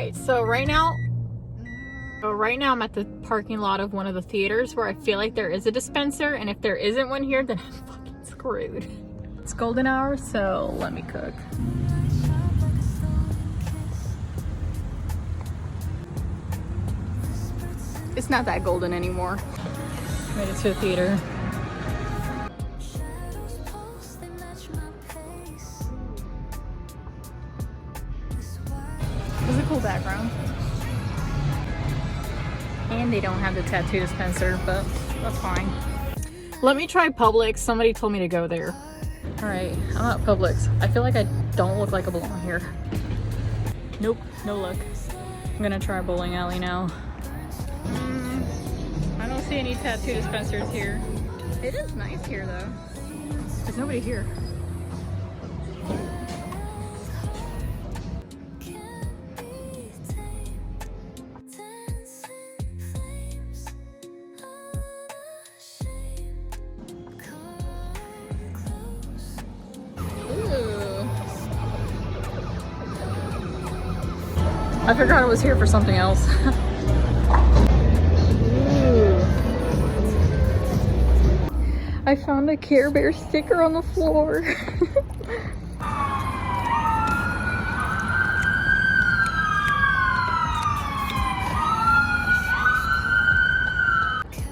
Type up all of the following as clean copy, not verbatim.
right, so right now I'm at the parking lot of one of the theaters where I feel like there is a dispenser, and if there isn't one here, then I'm fucking screwed. It's golden hour, so let me cook. It's not that golden anymore. Made it to a theater. It's a cool background. And they don't have the tattoo dispenser, but that's fine. Let me try Publix. Somebody told me to go there. All right, I'm at Publix. I feel like I don't look like I belong here. Nope, no luck. I'm gonna try bowling alley now. I don't see any tattoo dispensers here. It is nice here though. There's nobody here. I forgot I was here for something else. I found a Care Bear sticker on the floor.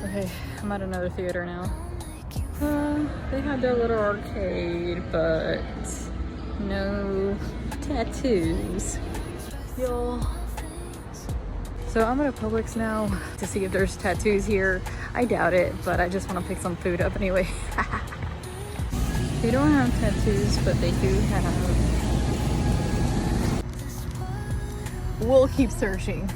Okay, I'm at another theater now. They had their little arcade, but no tattoos. Y'all. So I'm at a Publix now to see if there's tattoos here. I doubt it, but I just want to pick some food up anyway. They don't have tattoos, but they do have... We'll keep searching.